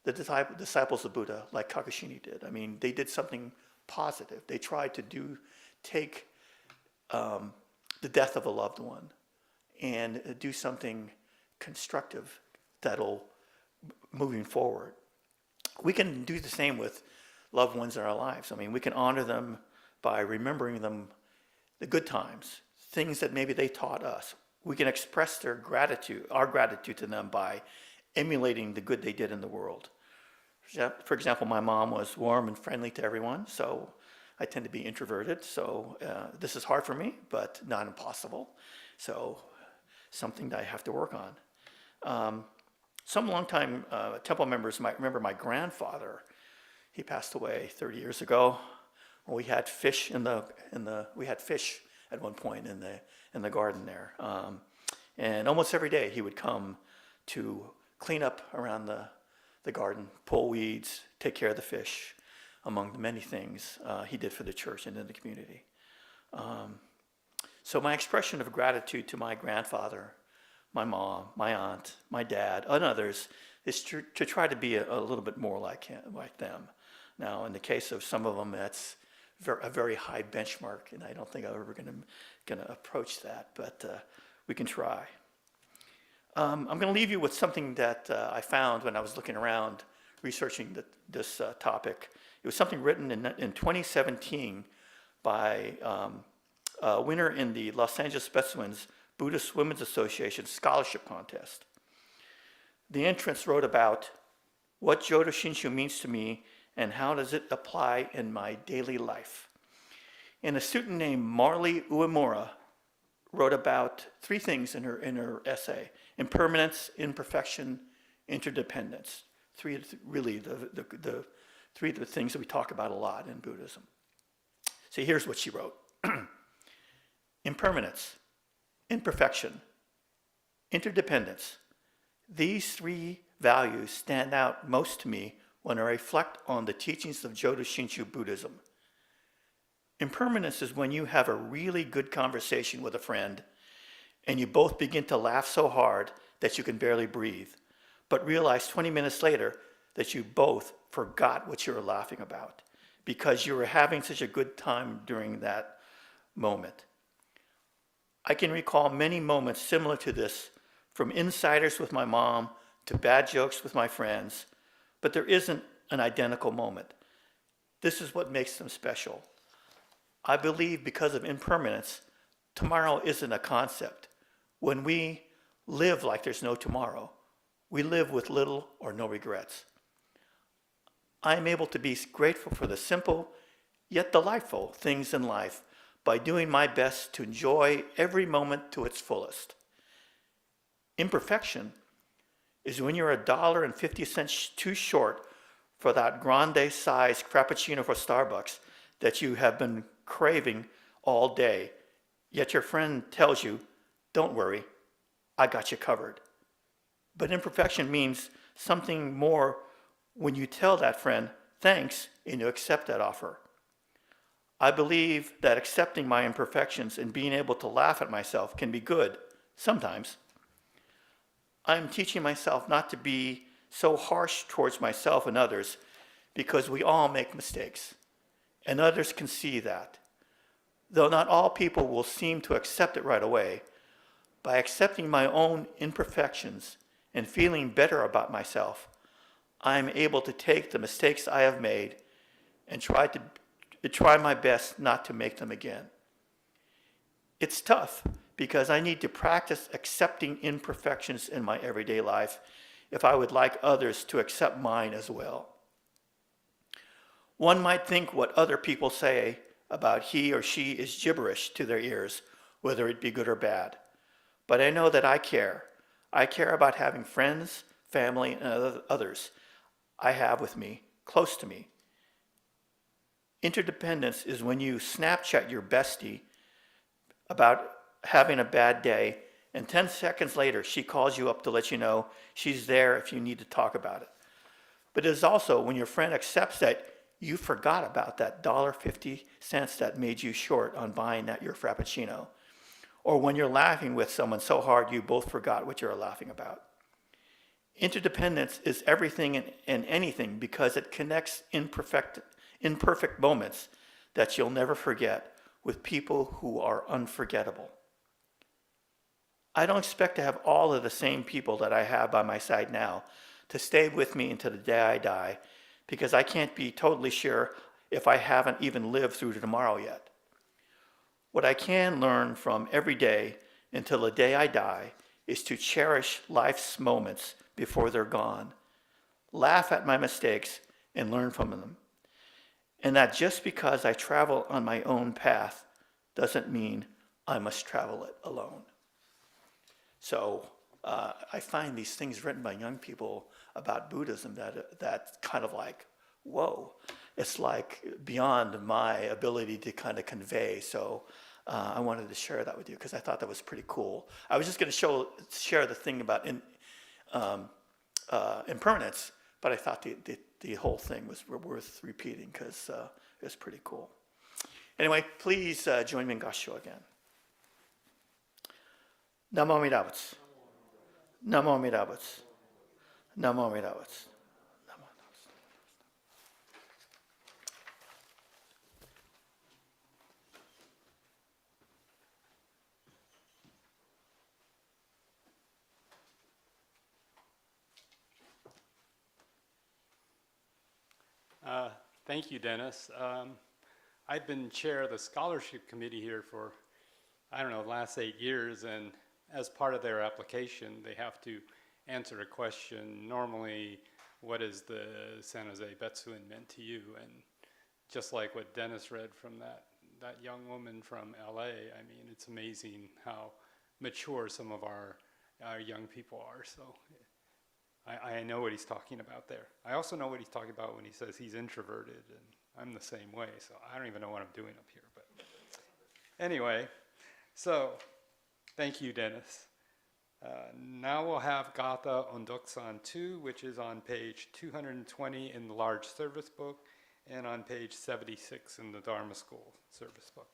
the disciples of Buddha, like Kakushini did. I mean, they did something positive. They tried to take the death of a loved one and do something constructive that'll moving forward. We can do the same with loved ones in our lives. I mean, we can honor them by remembering them, the good times, things that maybe they taught us. We can express our gratitude to them by emulating the good they did in the world. For example, my mom was warm and friendly to everyone, so I tend to be introverted, so this is hard for me, but not impossible. So something that I have to work on. Some longtime temple members might remember my grandfather. He passed away 30 years ago. We had fish we had fish at one point in the garden there, and almost every day he would come to clean up around the garden, pull weeds, take care of the fish, among the many things he did for the church and in the community. So my expression of gratitude to my grandfather, my mom, my aunt, my dad, and others is to try to be a little bit more like them. Now, in the case of some of them, that's a very high benchmark, and I don't think I'm ever going to approach that, but we can try. I'm going to leave you with something that I found when I was looking around researching this topic. It was something written in 2017 by a winner in the Los Angeles Betsuin's Buddhist Women's Association Scholarship Contest. The entrants wrote about what Jodo Shinshu means to me and how does it apply in my daily life. And a student named Marley Uemura wrote about three things in her essay: impermanence, imperfection, interdependence. The three of the things that we talk about a lot in Buddhism. So here's what she wrote. Impermanence, imperfection, interdependence. These three values stand out most to me when I reflect on the teachings of Jodo Shinshu Buddhism. Impermanence is when you have a really good conversation with a friend and you both begin to laugh so hard that you can barely breathe, but realize 20 minutes later that you both forgot what you were laughing about because you were having such a good time during that moment. I can recall many moments similar to this, from insiders with my mom to bad jokes with my friends, but there isn't an identical moment. This is what makes them special. I believe because of impermanence, tomorrow isn't a concept. When we live like there's no tomorrow, we live with little or no regrets. I am able to be grateful for the simple yet delightful things in life by doing my best to enjoy every moment to its fullest. Imperfection is when you're $1.50 too short for that grande-sized Frappuccino for Starbucks that you have been craving all day, yet your friend tells you, "Don't worry, I got you covered." But imperfection means something more when you tell that friend, "Thanks," and you accept that offer. I believe that accepting my imperfections and being able to laugh at myself can be good, sometimes. I am teaching myself not to be so harsh towards myself and others because we all make mistakes, and others can see that. Though not all people will seem to accept it right away, by accepting my own imperfections and feeling better about myself, I am able to take the mistakes I have made and try my best not to make them again. It's tough because I need to practice accepting imperfections in my everyday life if I would like others to accept mine as well. One might think what other people say about he or she is gibberish to their ears, whether it be good or bad. But I know that I care. I care about having friends, family, and others I have with me, close to me. Interdependence is when you Snapchat your bestie about having a bad day, and 10 seconds later, she calls you up to let you know she's there if you need to talk about it. But it is also when your friend accepts that you forgot about that $1.50 that made you short on buying that your Frappuccino, or when you're laughing with someone so hard you both forgot what you were laughing about. Interdependence is everything and anything because it connects imperfect moments that you'll never forget with people who are unforgettable. I don't expect to have all of the same people that I have by my side now to stay with me until the day I die, because I can't be totally sure if I haven't even lived through tomorrow yet. What I can learn from every day until the day I die is to cherish life's moments before they're gone, laugh at my mistakes, and learn from them. And that just because I travel on my own path doesn't mean I must travel it alone. So I find these things written by young people about Buddhism that kind of like, whoa, it's like beyond my ability to kind of convey. So I wanted to share that with you because I thought that was pretty cool. I was just going to share the thing about impermanence, but I thought the whole thing was worth repeating because it was pretty cool. Anyway, please join me in Gassho again. Namo Amida Butsu. Namo Amida Butsu. Namo Amida Butsu. Namo Amida Butsu. Thank you, Dennis. I've been chair of the scholarship committee here for, the last 8 years, and as part of their application, they have to answer a question, normally, what is the San Jose Betsuin meant to you? And just like what Dennis read from that young woman from LA, it's amazing how mature some of our young people are. So I know what he's talking about there. I also know what he's talking about when he says he's introverted, and I'm the same way, so I don't even know what I'm doing up here. But anyway, so thank you, Dennis. Now we'll have Gatha Ondokusan II, which is on page 220 in the large service book and on page 76 in the Dharma School service book.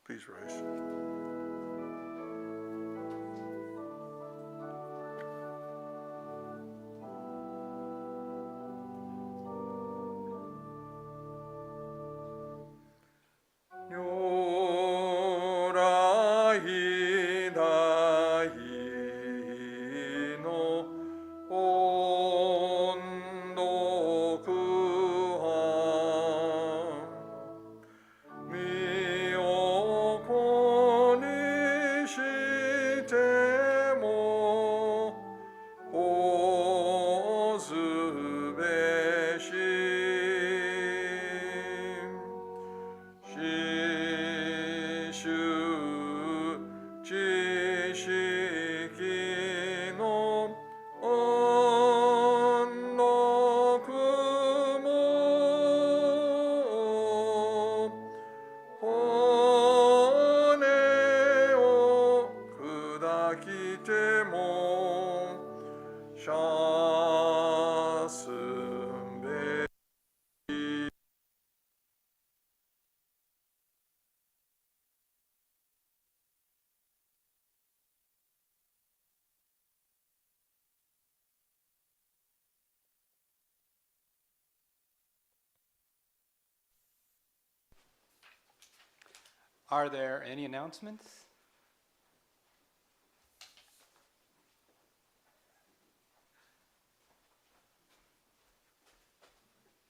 Please rise. Nyorai dai no Ondokusan Miyoko ni shite mo ozubeshi Shishu chishiki no ondokumo Hone o kudakite mo shasunbe Are there any announcements?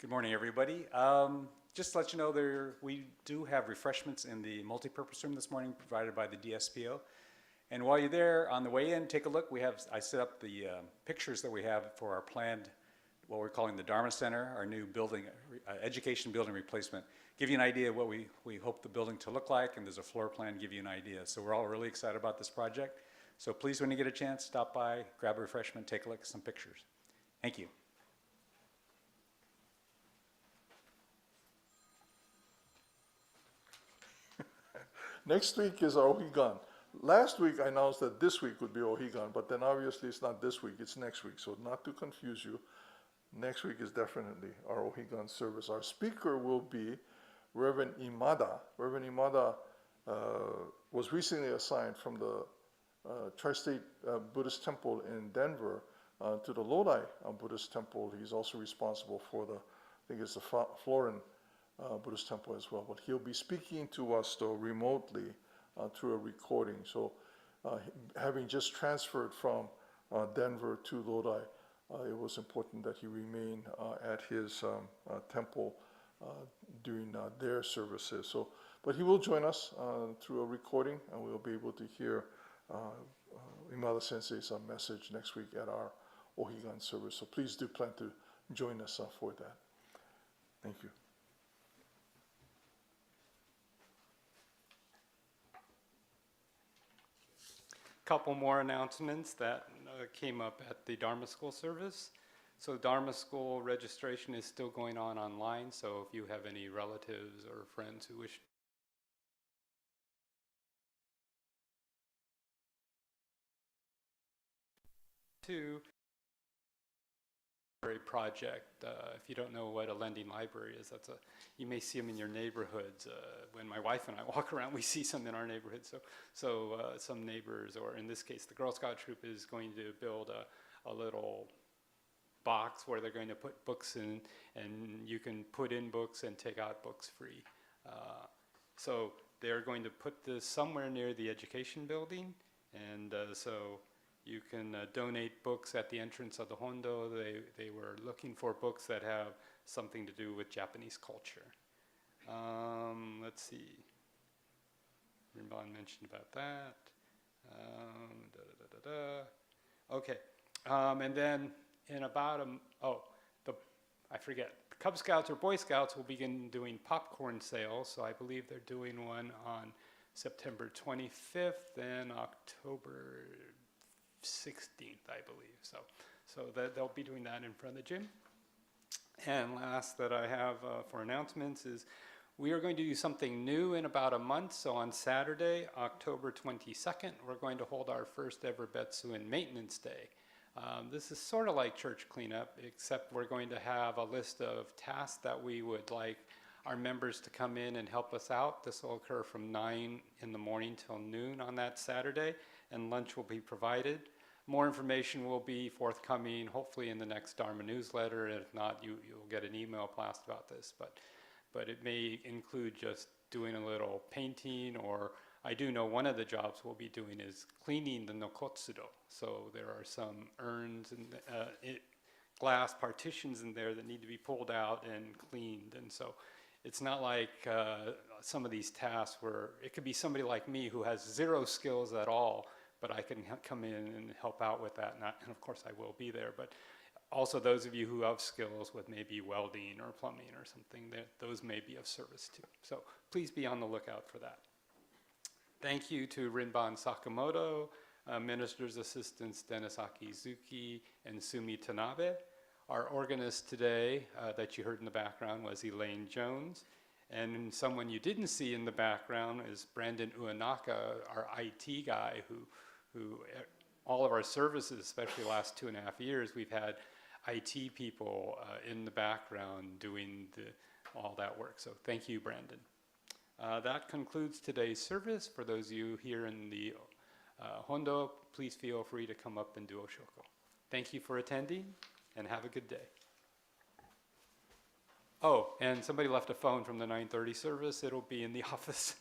Good morning, everybody. Just to let you know, we do have refreshments in the multipurpose room this morning provided by the DSPO. And while you're there, on the way in, take a look. I set up the pictures that we have for our planned, what we're calling the Dharma Center, our new building, education building replacement. Give you an idea of what we hope the building to look like, and there's a floor plan to give you an idea. So we're all really excited about this project. So please, when you get a chance, stop by, grab a refreshment, take a look at some pictures. Thank you. Next week is our Ohigan. Last week I announced that this week would be Ohigan, but then obviously it's not this week, it's next week. So not to confuse you, next week is definitely our Ohigan service. Our speaker will be Reverend Imada. Reverend Imada was recently assigned from the Tri-State Buddhist Temple in Denver to the Lodi Buddhist Temple. He's also responsible for I think it's the Florin Buddhist Temple as well. But he'll be speaking to us though remotely through a recording. So having just transferred from Denver to Lodi, it was important that he remain at his temple during their services. So, but he will join us through a recording, and we'll be able to hear Imada Sensei's message next week at our Ohigan service. So please do plan to join us for that. Thank you. Couple more announcements that came up at the Dharma School service. So Dharma School registration is still going on online, so if you have any relatives or friends who wish to project. If you don't know what a lending library is, you may see them in your neighborhoods. When my wife and I walk around, we see some in our neighborhood. So some neighbors, or in this case, the Girl Scout troop is going to build a little box where they're going to put books in, and you can put in books and take out books free. So they're going to put this somewhere near the education building, and so you can donate books at the entrance of the Hondo. They were looking for books that have something to do with Japanese culture. Let's see. Rinban mentioned about that. Okay. And then in about I forget. Cub Scouts or Boy Scouts will begin doing popcorn sales. So I believe they're doing one on September 25th and October 16th, I believe. So that they'll be doing that in front of the gym. And last that I have for announcements is we are going to do something new in about a month. So on Saturday, October 22nd, we're going to hold our first ever Betsuin Maintenance Day. This is sort of like church cleanup, except we're going to have a list of tasks that we would like our members to come in and help us out. This will occur from 9 in the morning till noon on that Saturday, and lunch will be provided. More information will be forthcoming, hopefully in the next Dharma newsletter. If not, you'll get an email blast about this. But it may include just doing a little painting, or I do know one of the jobs we'll be doing is cleaning the nokotsudo. So there are some urns and glass partitions in there that need to be pulled out and cleaned. And so it's not like some of these tasks where it could be somebody like me who has zero skills at all, but I can come in and help out with that. And of course I will be there, but also those of you who have skills with maybe welding or plumbing or something, those may be of service too. So please be on the lookout for that. Thank you to Rinban Sakamoto, Minister's Assistants Dennis Akizuki and Sumi Tanabe. Our organist today that you heard in the background was Elaine Jones. And someone you didn't see in the background is Brandon Uenaka, our IT guy, who all of our services, especially the last 2.5 years, we've had IT people in the background doing all that work. So thank you, Brandon. That concludes today's service. For those of you here in the Hondo, please feel free to come up and do Oshoko. Thank you for attending, and have a good day. Oh, and somebody left a phone from the 9:30 service. It'll be in the office.